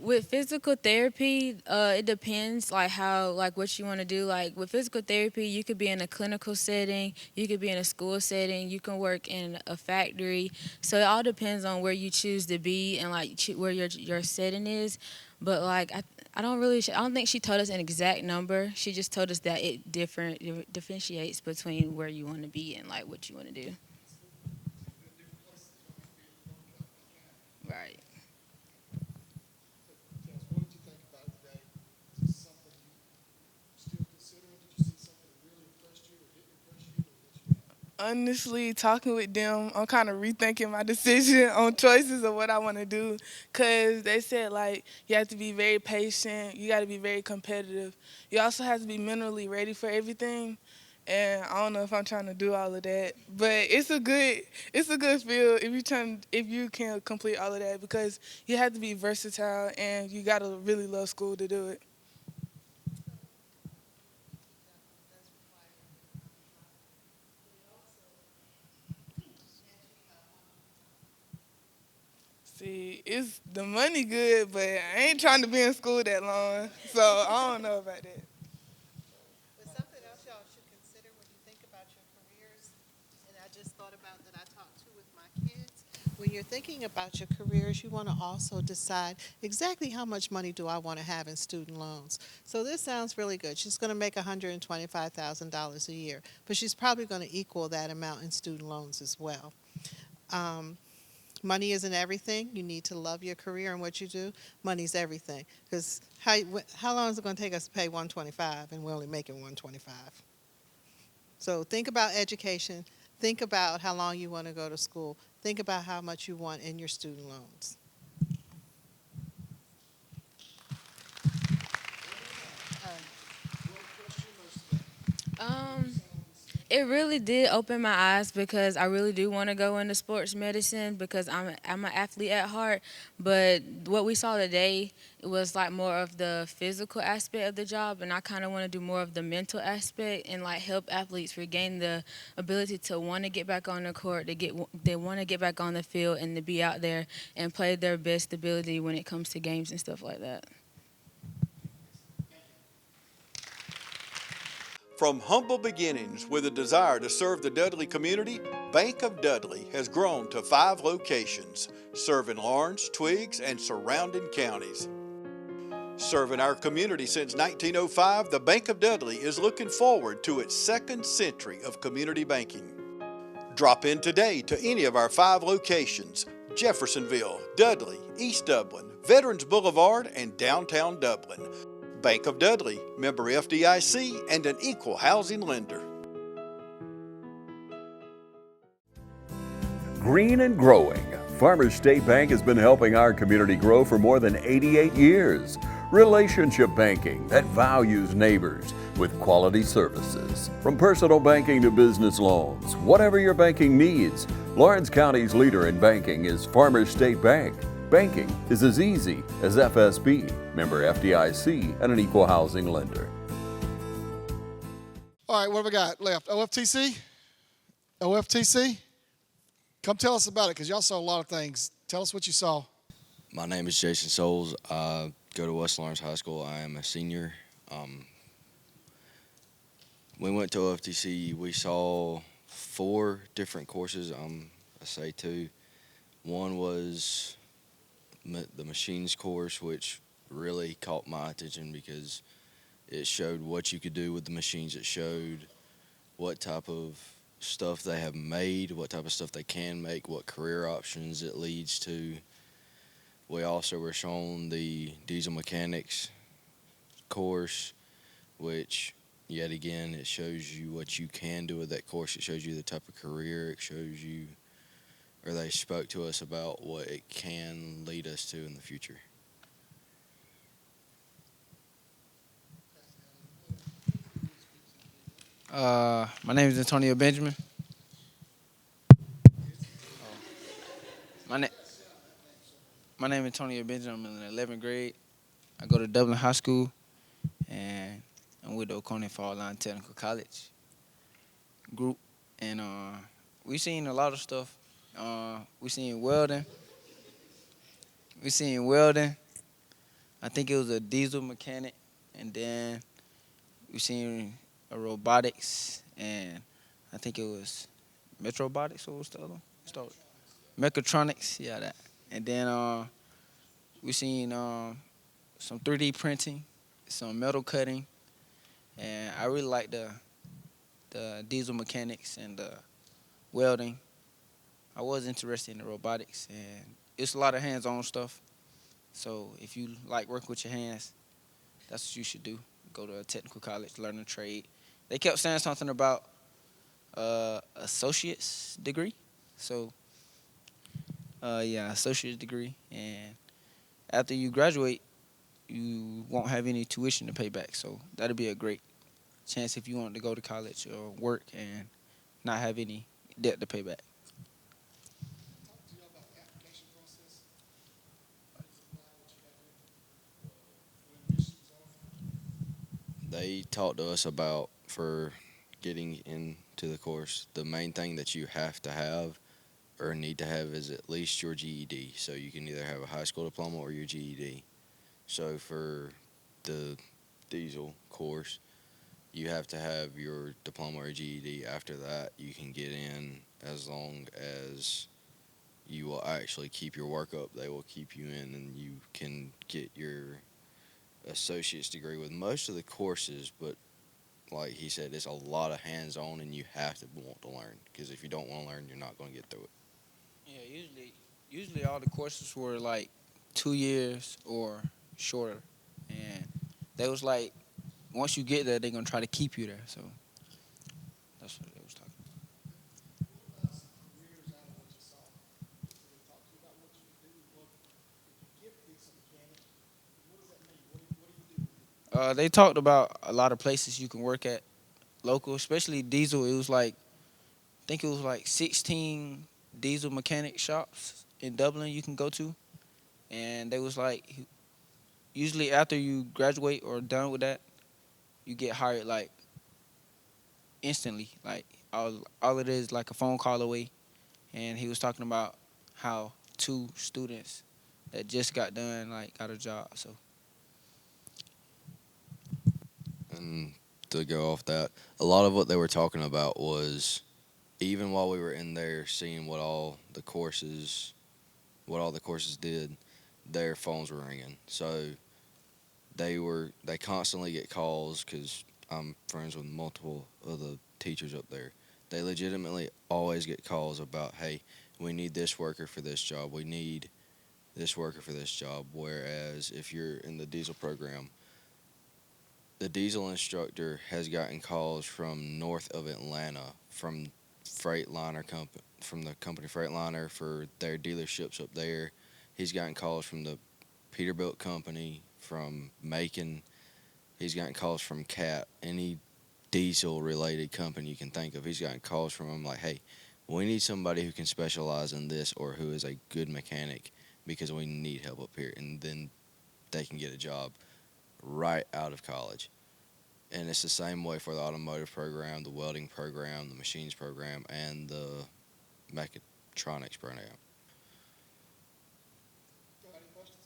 With physical therapy, it depends like what you want to do. Like with physical therapy, you could be in a clinical setting, you could be in a school setting, you can work in a factory. So it all depends on where you choose to be and like where your setting is. But like I don't think she told us an exact number. She just told us that it differentiates between where you want to be and like what you want to do. Right. Honestly, talking with them, I'm kind of rethinking my decision on choices of what I want to do, because they said, like, you have to be very patient, you got to be very competitive. You also have to be mentally ready for everything, and I don't know if I'm trying to do all of that, but it's a good field if you can complete all of that, because you have to be versatile, and you got to really love school to do it. See, it's the money good, but I ain't trying to be in school that long, so I don't know about that. But something else y'all should consider when you think about your careers, and I just thought about that I talked to with my kids. When you're thinking about your careers, you want to also decide exactly how much money do I want to have in student loans. So this sounds really good. She's going to make $125,000 a year, but she's probably going to equal that amount in student loans as well. Money isn't everything. You need to love your career and what you do. Money's everything. Because how long is it going to take us to pay $125 and we're only making $125? So think about education. Think about how long you want to go to school. Think about how much you want in your student loans. It really did open my eyes, because I really do want to go into sports medicine, because I'm an athlete at heart. But what we saw today, it was like more of the physical aspect of the job, and I kind of want to do more of the mental aspect and like help athletes regain the ability to want to get back on the court, they want to get back on the field and to be out there and play their best ability when it comes to games and stuff like that. From humble beginnings with a desire to serve the Dudley community, Bank of Dudley has grown to 5 locations, serving Lawrence, Twiggs, and surrounding counties. Serving our community since 1905, the Bank of Dudley is looking forward to its 2nd century of community banking. Drop in today to any of our 5 locations: Jeffersonville, Dudley, East Dublin, Veterans Boulevard, and downtown Dublin. Bank of Dudley, member FDIC, and an equal housing lender. Green and growing. Farmers State Bank has been helping our community grow for more than 88 years. Relationship banking that values neighbors with quality services. From personal banking to business loans, whatever your banking needs, Lawrence County's leader in banking is Farmers State Bank. Banking is as easy as FSB, member FDIC, and an equal housing lender. All right, what have we got left? OFTC? OFTC? Come tell us about it, because y'all saw a lot of things. Tell us what you saw. My name is Jason Souls. I go to West Lawrence High School. I am a senior. We went to OFTC. We saw 4 different courses. I say 2. One was the machines course, which really caught my attention because it showed what you could do with the machines. It showed what type of stuff they have made, what type of stuff they can make, what career options it leads to. We also were shown the diesel mechanics course, which yet again, it shows you what you can do with that course. It shows you the type of career. It shows you, or they spoke to us about what it can lead us to in the future. My name is Antonio Benjamin. My name is Antonio Benjamin. I'm in the 11th grade. I go to Dublin High School, and I'm with the Oconee Fall Line Technical College group. And we seen a lot of stuff. We seen welding. I think it was a diesel mechanic, and then we seen a robotics, and I think it was Metrobotics. What was the other one? Mechatronics, yeah, that. And then we seen some 3D printing, some metal cutting, and I really like the diesel mechanics and the welding. I was interested in the robotics, and it's a lot of hands-on stuff. So if you like working with your hands, that's what you should do. Go to a technical college, learn a trade. They kept saying something about associate's degree. So associate's degree, and after you graduate, you won't have any tuition to pay back. So that'll be a great chance if you want to go to college or work and not have any debt to pay back. They talked to us about, for getting into the course, the main thing that you have to have or need to have is at least your GED. So you can either have a high school diploma or your GED. So for the diesel course, you have to have your diploma or GED. After that, you can get in as long as you will actually keep your work up. They will keep you in, and you can get your associate's degree with most of the courses. But like he said, it's a lot of hands-on, and you have to want to learn, because if you don't want to learn, you're not going to get through it. Yeah, usually all the courses were like 2 years or shorter, and they was like, once you get there, they're gonna try to keep you there. So that's what they was talking about. They talked about a lot of places you can work at local, especially diesel. It was like, I think it was like 16 diesel mechanic shops in Dublin you can go to, and they was like, usually after you graduate or done with that, you get hired like instantly. Like all it is like a phone call away. And he was talking about how 2 students that just got done like got a job. So. And to go off that, a lot of what they were talking about was, even while we were in there seeing what all the courses did, their phones were ringing. So they constantly get calls, because I'm friends with multiple of the teachers up there. They legitimately always get calls about, hey, we need this worker for this job. We need this worker for this job. Whereas if you're in the diesel program, the diesel instructor has gotten calls from north of Atlanta, from from the company Freightliner for their dealerships up there. He's gotten calls from the Peterbilt company from Macon. He's gotten calls from CAT, any diesel-related company you can think of. He's gotten calls from them like, hey, we need somebody who can specialize in this or who is a good mechanic because we need help up here. And then they can get a job right out of college. And it's the same way for the automotive program, the welding program, the machines program, and the mechatronics program. Any questions?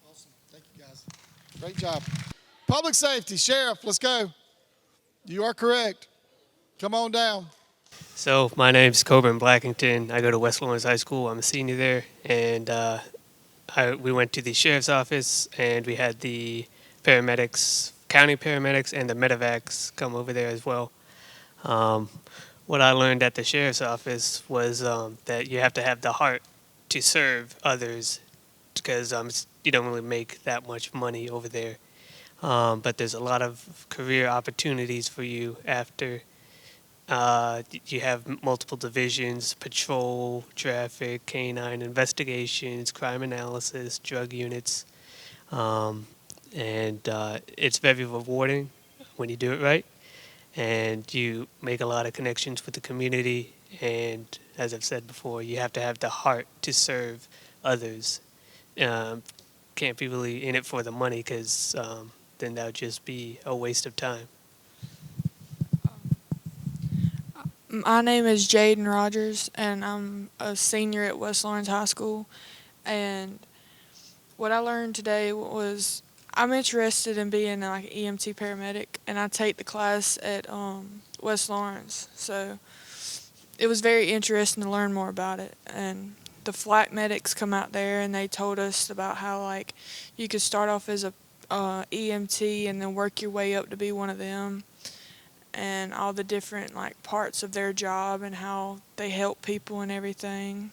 Awesome. Thank you, guys. Great job. Public safety, sheriff, let's go. You are correct. Come on down. So my name's Coburn Blackington. I go to West Lawrence High School. I'm a senior there, and we went to the sheriff's office, and we had the paramedics, county paramedics, and the medevacs come over there as well. What I learned at the sheriff's office was that you have to have the heart to serve others, because you don't really make that much money over there. But there's a lot of career opportunities for you after. You have multiple divisions: patrol, traffic, canine investigations, crime analysis, drug units. And it's very rewarding when you do it right. And you make a lot of connections with the community. And as I've said before, you have to have the heart to serve others. Can't be really in it for the money, because then that would just be a waste of time. My name is Jaden Rogers, and I'm a senior at West Lawrence High School. And what I learned today was I'm interested in being like an EMT paramedic, and I take the class at West Lawrence. So it was very interesting to learn more about it. And the flight medics come out there, and they told us about how like you could start off as a EMT and then work your way up to be one of them, and all the different like parts of their job and how they help people and everything,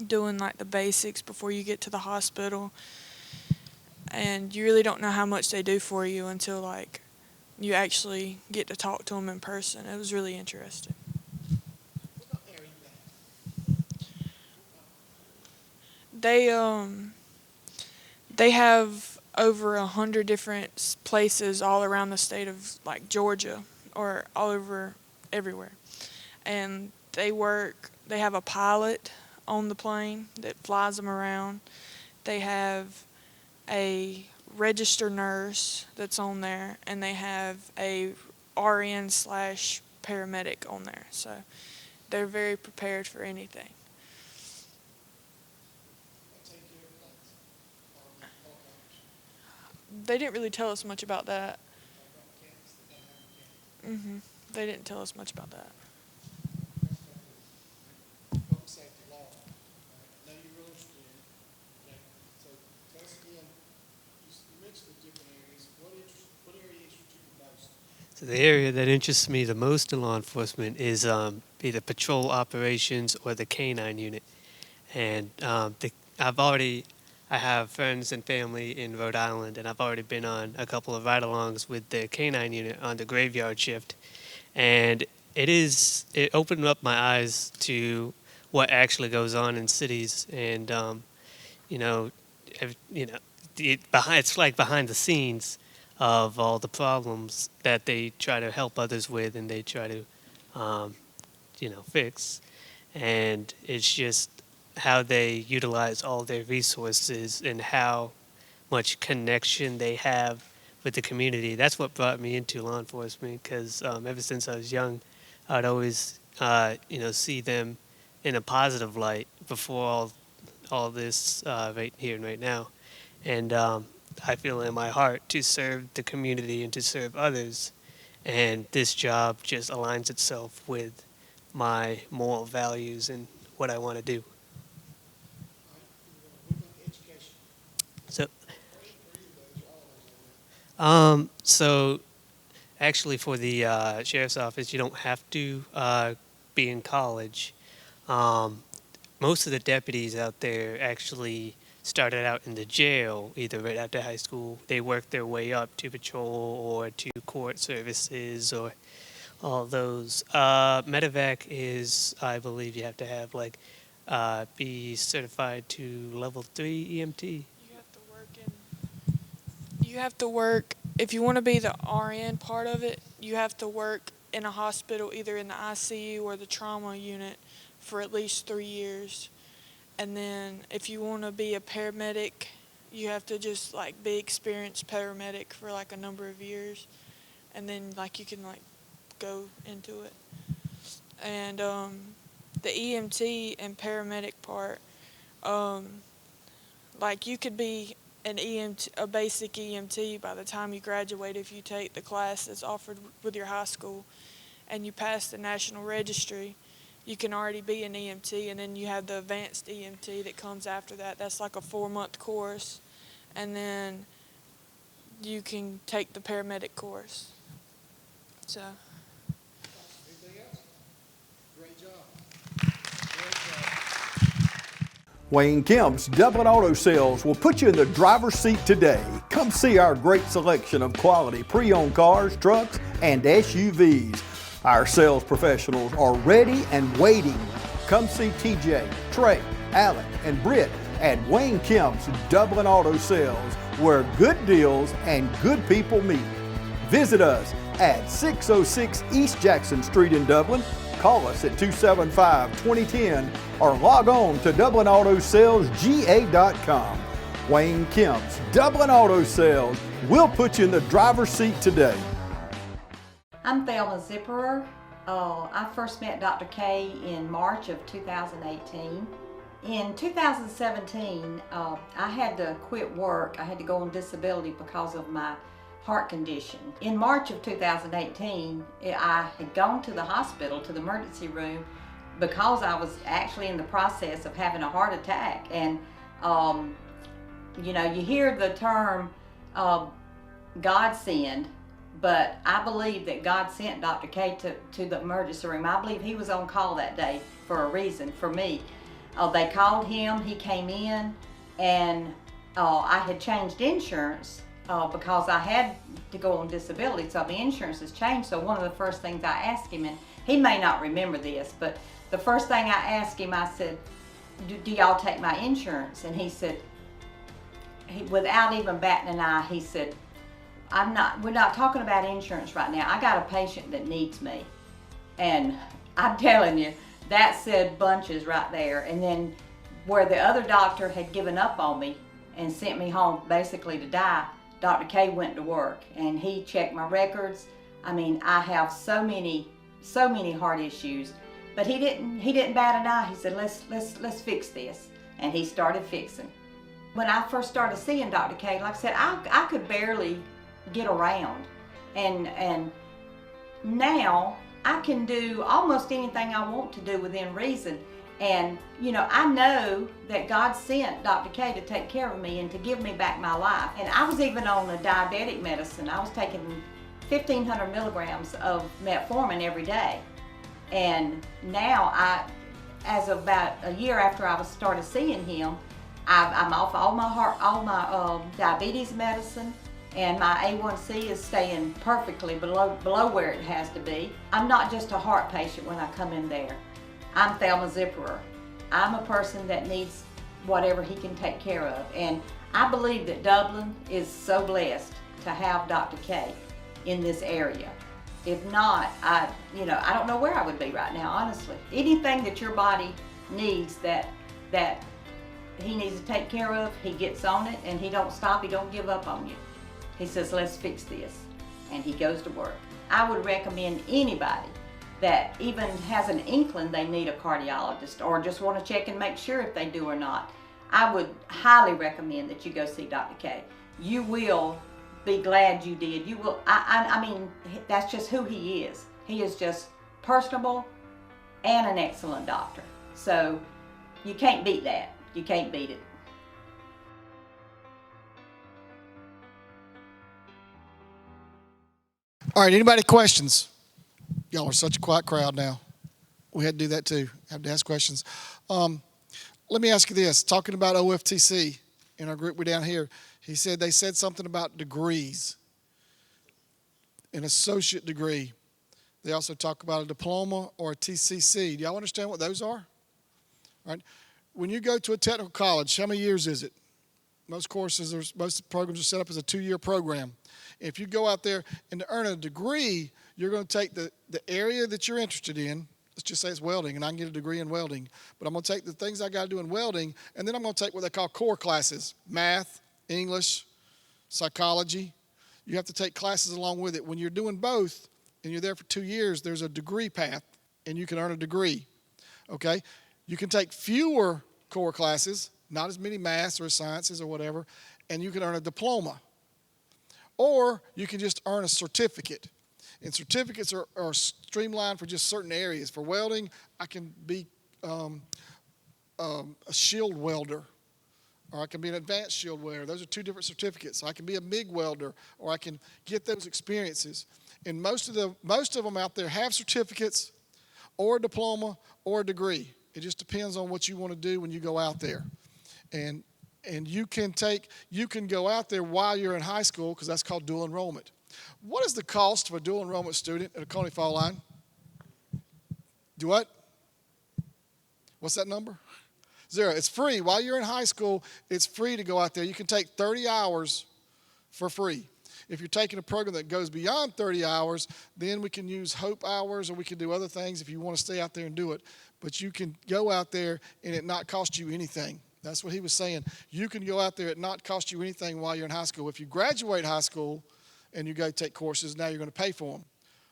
doing like the basics before you get to the hospital. And you really don't know how much they do for you until like you actually get to talk to them in person. It was really interesting. They have over 100 different places all around the state of like Georgia, or all over everywhere. And they have a pilot on the plane that flies them around. They have a registered nurse that's on there, and they have a RN/paramedic on there. So they're very prepared for anything. They didn't really tell us much about that. They didn't tell us much about that. Public safety law. I know you're real interested in it. Okay. So tell us again, you mentioned the different areas. What area interests you the most? So the area that interests me the most in law enforcement is either patrol operations or the canine unit. And I have friends and family in Rhode Island, and I've already been on a couple of ride-alongs with the canine unit on the graveyard shift. And it opened up my eyes to what actually goes on in cities. And it's like behind the scenes of all the problems that they try to help others with, and they try to fix. And it's just how they utilize all their resources and how much connection they have with the community. That's what brought me into law enforcement, because ever since I was young, I'd always see them in a positive light before all this right here and right now. And I feel in my heart to serve the community and to serve others. And this job just aligns itself with my moral values and what I want to do. So actually for the sheriff's office, you don't have to be in college. Most of the deputies out there actually started out in the jail, either right after high school. They worked their way up to patrol or to court services or all those. Medevac is, I believe you have to have be certified to level 3 EMT. You have to work You have to work, if you want to be the RN part of it, you have to work in a hospital, either in the ICU or the trauma unit, for at least 3 years. And then if you want to be a paramedic, you have to just like be experienced paramedic for like a number of years. And then like you can like go into it. And the EMT and paramedic part, like you could be an EMT, a basic EMT by the time you graduate if you take the class that's offered with your high school and you pass the national registry. You can already be an EMT, and then you have the advanced EMT that comes after that. That's like a 4-month course, and then you can take the paramedic course. So. Anything else? Great job. Wayne Kemp's Dublin Auto Sales will put you in the driver's seat today. Come see our great selection of quality pre-owned cars, trucks, and SUVs. Our sales professionals are ready and waiting. Come see TJ, Trey, Alec, and Britt at Wayne Kemp's Dublin Auto Sales, where good deals and good people meet. Visit us at 606 East Jackson Street in Dublin. Call us at 275-2010 or log on to DublinAutoSalesGA.com. Wayne Kemp's Dublin Auto Sales will put you in the driver's seat today. I'm Thelma Zipperer. I first met Dr. K in March of 2018. In 2017, I had to quit work. I had to go on disability because of my heart condition. In March of 2018, I had gone to the hospital, to the emergency room, because I was actually in the process of having a heart attack. And you know, you hear the term God send, but I believe that God sent Dr. K to the emergency room. I believe he was on call that day for a reason, for me. They called him, he came in, and I had changed insurance because I had to go on disability, so the insurance has changed. So one of the first things I asked him, and he may not remember this, but the first thing I asked him, I said, do y'all take my insurance? And he said, without even batting an eye, he said, we're not talking about insurance right now. I got a patient that needs me. And I'm telling you, that said bunches right there. And then where the other doctor had given up on me and sent me home basically to die, Dr. K went to work and he checked my records. I mean, I have so many heart issues, but he didn't bat an eye. He said, let's fix this. And he started fixing. When I first started seeing Dr. K, like I said, I could barely get around. And now I can do almost anything I want to do within reason. And, you know, I know that God sent Dr. K to take care of me and to give me back my life. And I was even on a diabetic medicine. I was taking 1,500 milligrams of metformin every day. And now as of about a year after I started seeing him, I'm off all my diabetes medicine, and my A1C is staying perfectly below where it has to be. I'm not just a heart patient when I come in there. I'm Thelma Zipperer. I'm a person that needs whatever he can take care of. And I believe that Dublin is so blessed to have Dr. K in this area. If not, I don't know where I would be right now, honestly. Anything that your body needs that he needs to take care of, he gets on it, and he don't stop, he don't give up on you. He says, let's fix this, and he goes to work. I would recommend anybody that even has an inkling they need a cardiologist or just want to check and make sure if they do or not, I would highly recommend that you go see Dr. K. You will be glad you did. You will, I mean, that's just who he is. He is just personable and an excellent doctor. So you can't beat that. You can't beat it. All right, anybody questions? Y'all are such a quiet crowd now. We had to do that too, have to ask questions. Let me ask you this, talking about OFTC in our group, we're down here, they said something about degrees, an associate degree. They also talk about a diploma or a TCC. Do y'all understand what those are? Right? When you go to a technical college, how many years is it? Most courses, most programs are set up as a 2-year program. If you go out there and to earn a degree, you're going to take the area that you're interested in. Let's just say it's welding, and I can get a degree in welding. But I'm going to take the things I got to do in welding, and then I'm going to take what they call core classes: math, English, psychology. You have to take classes along with it. When you're doing both and you're there for 2 years, there's a degree path, and you can earn a degree. Okay? You can take fewer core classes, not as many maths or sciences or whatever, and you can earn a diploma. Or you can just earn a certificate. And certificates are streamlined for just certain areas. For welding, I can be a shield welder, or I can be an advanced shield welder. Those are 2 different certificates. So I can be a MIG welder, or I can get those experiences. And most of them out there have certificates or a diploma or a degree. It just depends on what you want to do when you go out there. And you can go out there while you're in high school, because that's called dual enrollment. What is the cost of a dual enrollment student at a Coney Fall Line? Do what? What's that number? 0. It's free. While you're in high school, it's free to go out there. You can take 30 hours for free. If you're taking a program that goes beyond 30 hours, then we can use hope hours, or we can do other things if you want to stay out there and do it. But you can go out there and it not cost you anything. That's what he was saying. You can go out there and not cost you anything while you're in high school. If you graduate high school and you go take courses, now you're going to pay for them.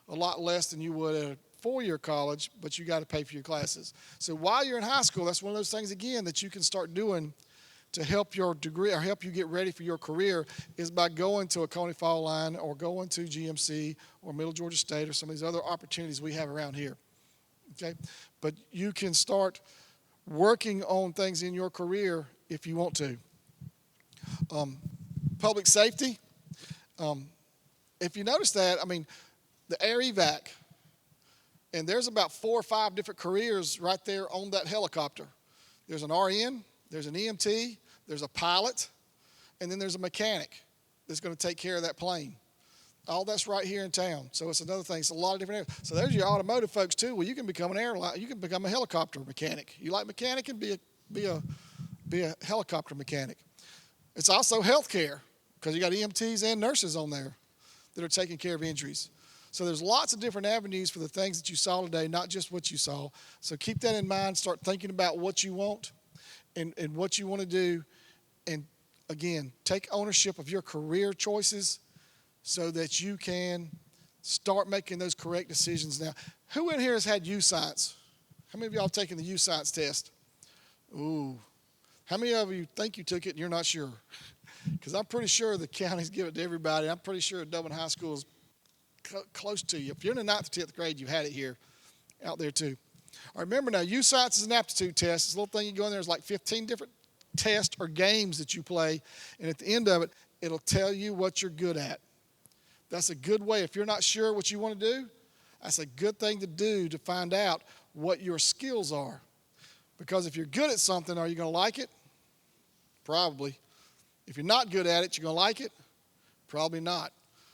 A lot less than you would at a 4-year college, but you got to pay for your classes. So while you're in high school, that's one of those things, again, that you can start doing to help your degree or help you get ready for your career, is by going to a Coney Fall Line or going to GMC or Middle Georgia State or some of these other opportunities we have around here. Okay? But you can start working on things in your career if you want to. Public safety. If you notice that, I mean, the air evac, and there's about 4 or 5 different careers right there on that helicopter. There's an RN, there's an EMT, there's a pilot, and then there's a mechanic that's going to take care of that plane. All that's right here in town. So it's another thing. It's a lot of different areas. So there's your automotive folks too. Well, you can become an airline. You can become a helicopter mechanic. You like mechanic, and be a helicopter mechanic. It's also healthcare, because you got EMTs and nurses on there that are taking care of injuries. So there's lots of different avenues for the things that you saw today, not just what you saw. So keep that in mind. Start thinking about what you want and what you want to do. And again, take ownership of your career choices so that you can start making those correct decisions now. Who in here has had U-Science? How many of y'all have taken the U-Science test? Ooh. How many of you think you took it and you're not sure? Because I'm pretty sure the counties give it to everybody. I'm pretty sure Dublin High School is close to you. If you're in the 9th or 10th grade, you've had it here, out there too. All right, remember now, U-Science is an aptitude test. This little thing you go in there is like 15 different tests or games that you play, and at the end of it, it'll tell you what you're good at. That's a good way. If you're not sure what you want to do, that's a good thing to do to find out what your skills are. Because if you're good at something, are you going to like it? Probably. If you're not good at it, you're going to like it? Probably not.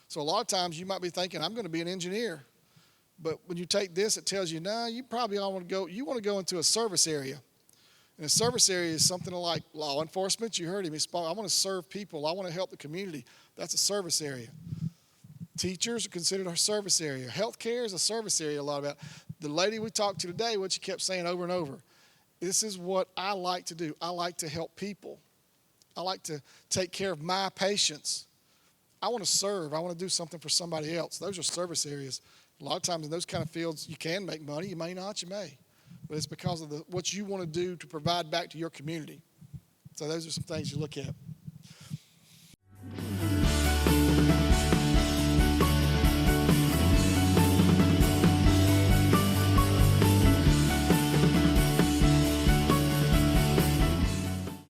So a lot of times you might be thinking, I'm going to be an engineer. But when you take this, it tells you, no, you probably all want to go, you want to go into a service area. And a service area is something like law enforcement. You heard him. I want to serve people. I want to help the community. That's a service area. Teachers are considered a service area. Healthcare is a service area a lot about. The lady we talked to today, what she kept saying over and over, this is what I like to do. I like to help people. I like to take care of my patients. I want to serve. I want to do something for somebody else. Those are service areas. A lot of times in those kind of fields, you can make money. You may not, you may. But it's because of what you want to do to provide back to your community. So those are some things you look at.